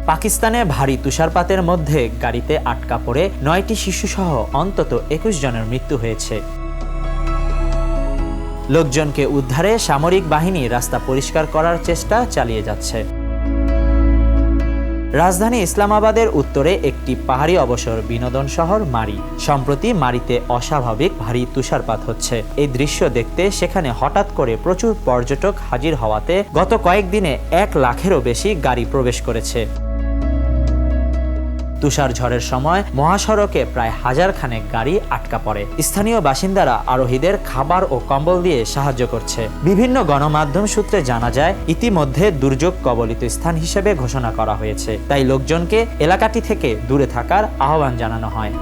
পাকিস্তানে ভারী তুষারপাতের মধ্যে গাড়িতে আটকা পড়ে 9টি শিশুসহ অন্তত 21 জনের মৃত্যু হয়েছে। লোকজনকে উদ্ধারে সামরিক বাহিনী রাস্তা পরিষ্কার করার চেষ্টা চালিয়ে যাচ্ছে। রাজধানী ইসলামাবাদের উত্তরে একটি পাহাড়ি অবসর বিনোদন শহর মারি। সম্প্রতি মারিতে অস্বাভাবিক ভারী তুষারপাত হচ্ছে। এই দৃশ্য দেখতে সেখানে হঠাৎ করে প্রচুর পর্যটক হাজির হওয়াতে গত কয়েকদিনে 1 লাখেরও বেশি গাড়ি প্রবেশ করেছে। তুষার ঝড়ের সময় মহাসড়কে প্রায় 1000 খানেক গাড়ি আটকা পড়ে। স্থানীয় বাসিন্দারা আরোহীদের খাবার ও কম্বল দিয়ে সাহায্য করছে। বিভিন্ন গণমাধ্যম সূত্রে জানা যায়, ইতিমধ্যে দুর্যোগ কবলিত স্থান হিসেবে ঘোষণা করা হয়েছে, তাই লোকজনকে এলাকাটি থেকে দূরে থাকার আহ্বান জানানো হয়।